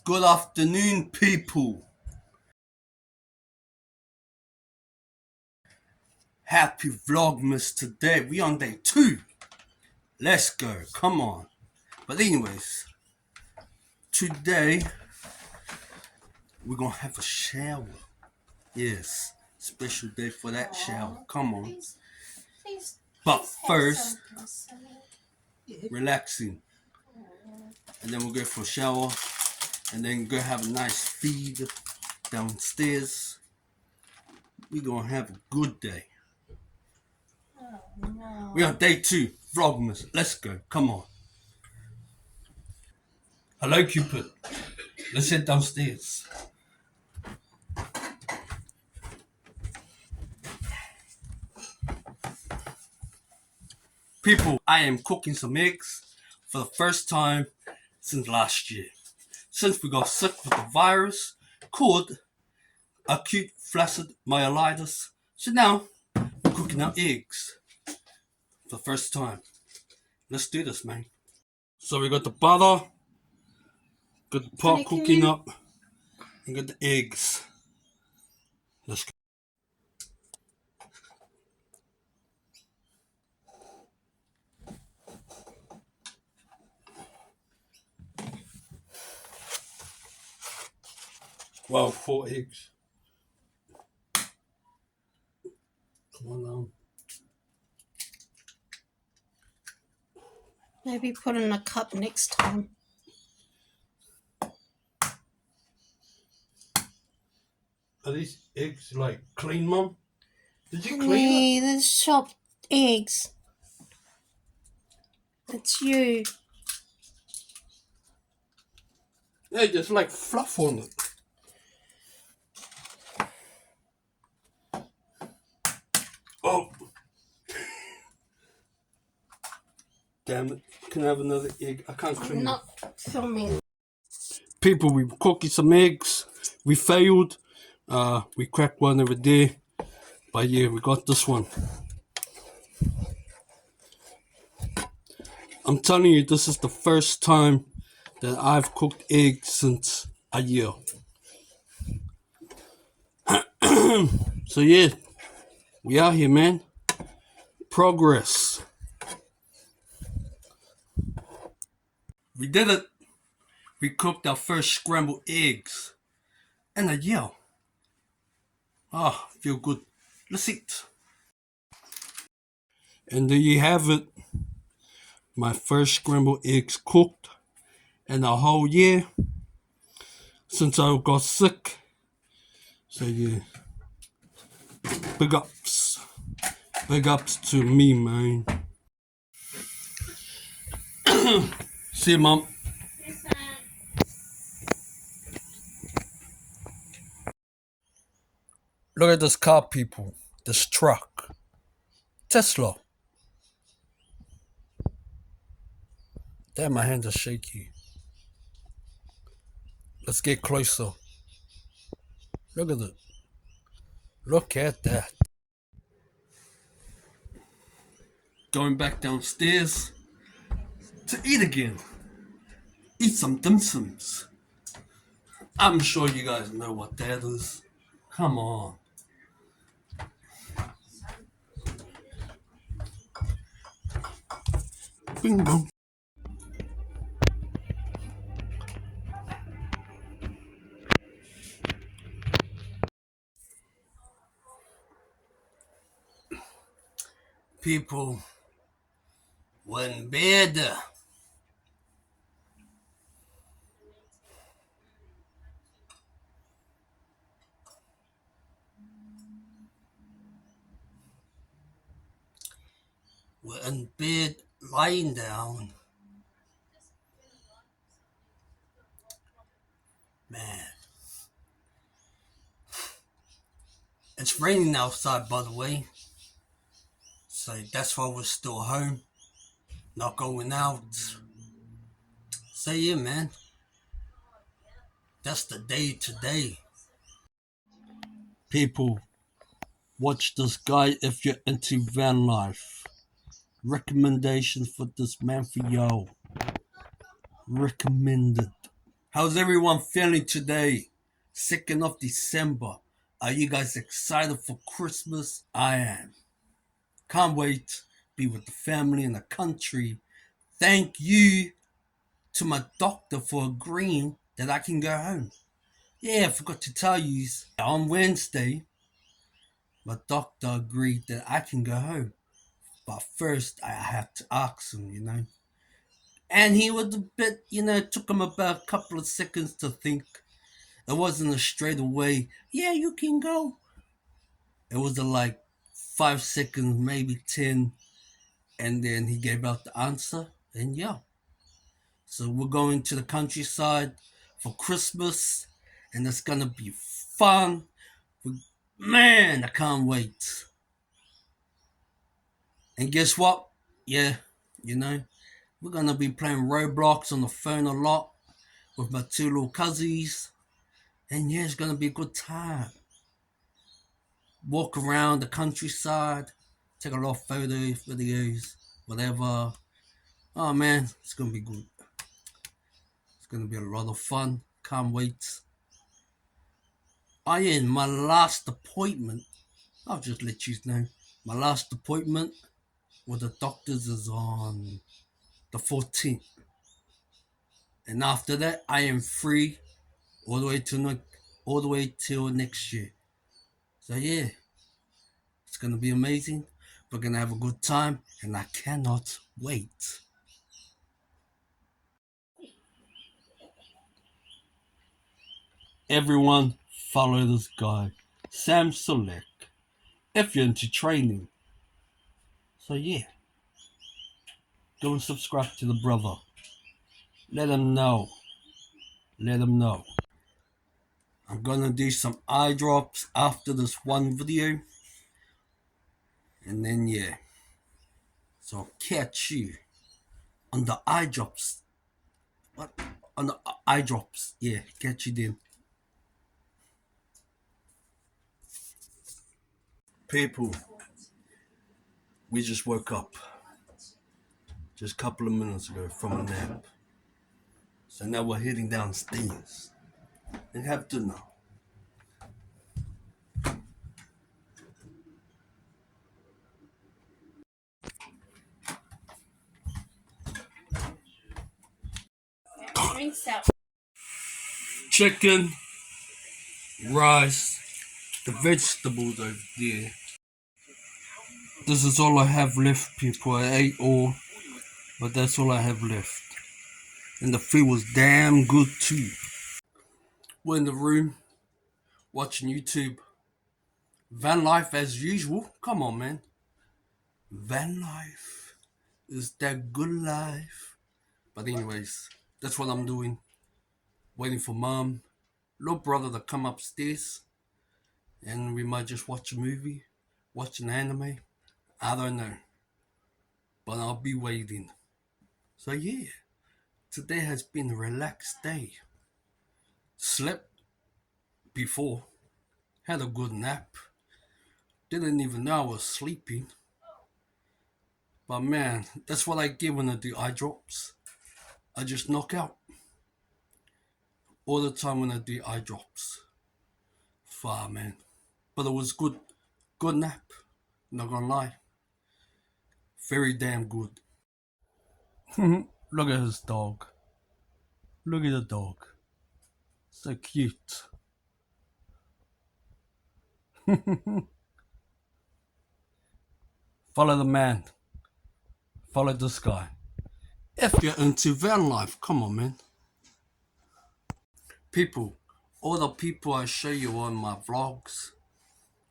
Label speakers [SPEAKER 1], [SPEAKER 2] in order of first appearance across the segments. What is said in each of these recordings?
[SPEAKER 1] Good afternoon, people. Happy Vlogmas today. We on day 2. Let's go. Come on. But anyways, today we're gonna have a shower. Yes, special day for that shower. Come on. But first, relaxing, and then we'll go for a shower, and then go have a nice feed downstairs. We're gonna have a good day. We're on day 2, Vlogmas. Let's go. Come on. Hello, Cupid. Let's head downstairs. People, I am cooking some eggs for the first time since last year. Since we got sick with the virus called acute flaccid myelitis. So now we're cooking our eggs for the first time. Let's do this, man. So we got the butter, got the pot cooking up, and got the eggs. Let's go. Wow, 4 eggs. Come on now.
[SPEAKER 2] Maybe put in a cup next time.
[SPEAKER 1] Are these eggs like clean, Mum? Did you clean
[SPEAKER 2] Honey, there's chopped eggs. It's you.
[SPEAKER 1] Yeah, there's like fluff on it. Oh. Damn it. Can I have another egg? I can't clean it.
[SPEAKER 2] Not filming.
[SPEAKER 1] People, we were cooking some eggs. We failed. We cracked one over there. But yeah, we got this one. I'm telling you, this is the first time that I've cooked eggs since a year. So yeah, we out here, man. Progress. We did it. We cooked our first scrambled eggs in a year. Ah, feel good. Let's eat. And there you have it. My first scrambled eggs cooked in a whole year since I got sick. So yeah, big ups. Big ups to me, man. See you, Mom. Look at this car, people. This truck. Tesla. Damn, my hands are shaky. Let's get closer. Look at it. Look at that. Going back downstairs to eat again. Eat some dim sums. I'm sure you guys know what that is. Come on. Bing bong. People, we're in bed. We're in bed, lying down. Man. It's raining outside, by the way. So that's why we're still home. Not going out. So yeah, man. That's the day today. People, watch this guy if you're into van life. Recommendations for this man for y'all. Recommended. How's everyone feeling today? 2nd of December. Are you guys excited for Christmas? I am. Can't wait to be with the family and the country. Thank you to my doctor for agreeing that I can go home. Yeah, I forgot to tell you, on Wednesday, my doctor agreed that I can go home. But first, I had to ask him. And he was a bit, it took him about a couple of seconds to think. It wasn't a straight away, yeah, you can go. It was like 5 seconds, maybe 10. And then he gave out the answer. And yeah. So we're going to the countryside for Christmas. And it's going to be fun. Man, I can't wait. And guess what? Yeah, we're going to be playing Roblox on the phone a lot with my two little cousins. And yeah, it's going to be a good time. Walk around the countryside, take a lot of photos, videos, whatever. Oh man, it's going to be good. It's going to be a lot of fun. Can't wait. In my last appointment, I'll just let you know. My last appointment with the doctors is on the 14th. And after that, I am free all the way till next year. So yeah, it's gonna be amazing. We're gonna have a good time, and I cannot wait. Everyone, follow this guy, Sam Select, if you're into training. So yeah, go and subscribe to the brother. Let him know. Let him know. I'm gonna do some eye drops after this one video. And then yeah. So I'll catch you on the eye drops. What? On the eye drops. Yeah, catch you then. People, we just woke up just a couple of minutes ago from a nap. So now we're heading downstairs and have dinner. Chicken, rice, the vegetables over there. This is all I have left, people. I ate all, but that's all I have left. And the food was damn good too. We're in the room watching YouTube. Van life as usual. Come on, man. Van life is that good life. But anyways, that's what I'm doing. Waiting for mom, little brother to come upstairs, and we might just watch a movie, watch an anime. I don't know, but I'll be waiting. So yeah, today has been a relaxed day. Slept before, had a good nap. Didn't even know I was sleeping. But man, that's what I get when I do eye drops. I just knock out all the time when I do eye drops. Far man. But it was good. Good nap. Not gonna lie. Very damn good. Look at his dog. Look at the dog. So cute. Follow the man. Follow this guy. If you're into van life, come on, man. People, all the people I show you on my vlogs,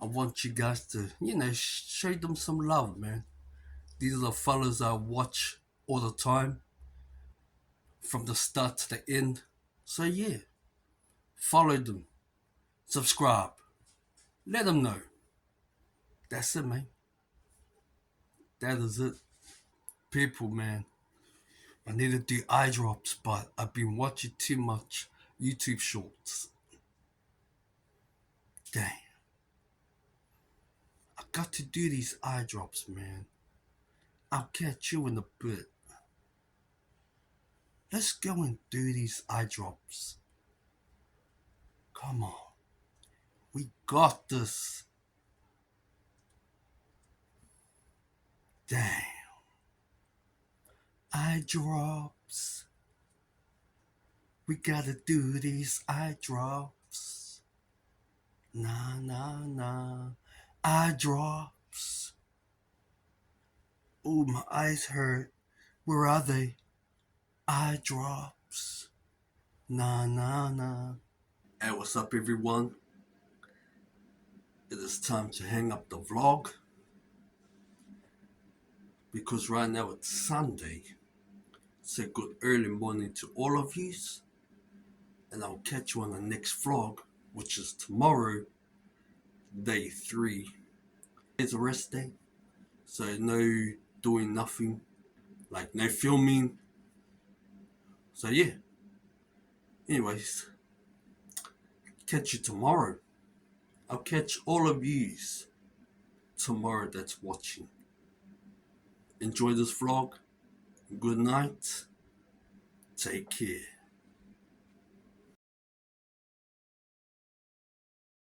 [SPEAKER 1] I want you guys to, show them some love, man. These are the fellas I watch all the time, from the start to the end. So yeah, follow them, subscribe, let them know. That's it, man. That is it. People, man. I need to do eye drops, but I've been watching too much YouTube shorts. Dang. I got to do these eye drops, man. I'll catch you in a bit. let's go and do these eye drops. Come on. We got this. Damn. Eye drops. We gotta do these eye drops. Nah, nah, nah. Eye drops. Oh, my eyes hurt. Where are they? Eye drops. Nah, nah, nah. Hey, what's up, everyone? It is time to hang up the vlog because right now it's Sunday. Say good early morning to all of you, and I'll catch you on the next vlog, which is tomorrow, day 3. It's a rest day, so no doing nothing, like no filming. So yeah. Anyways, catch you tomorrow. I'll catch all of yous tomorrow that's watching. Enjoy this vlog. Good night. Take care.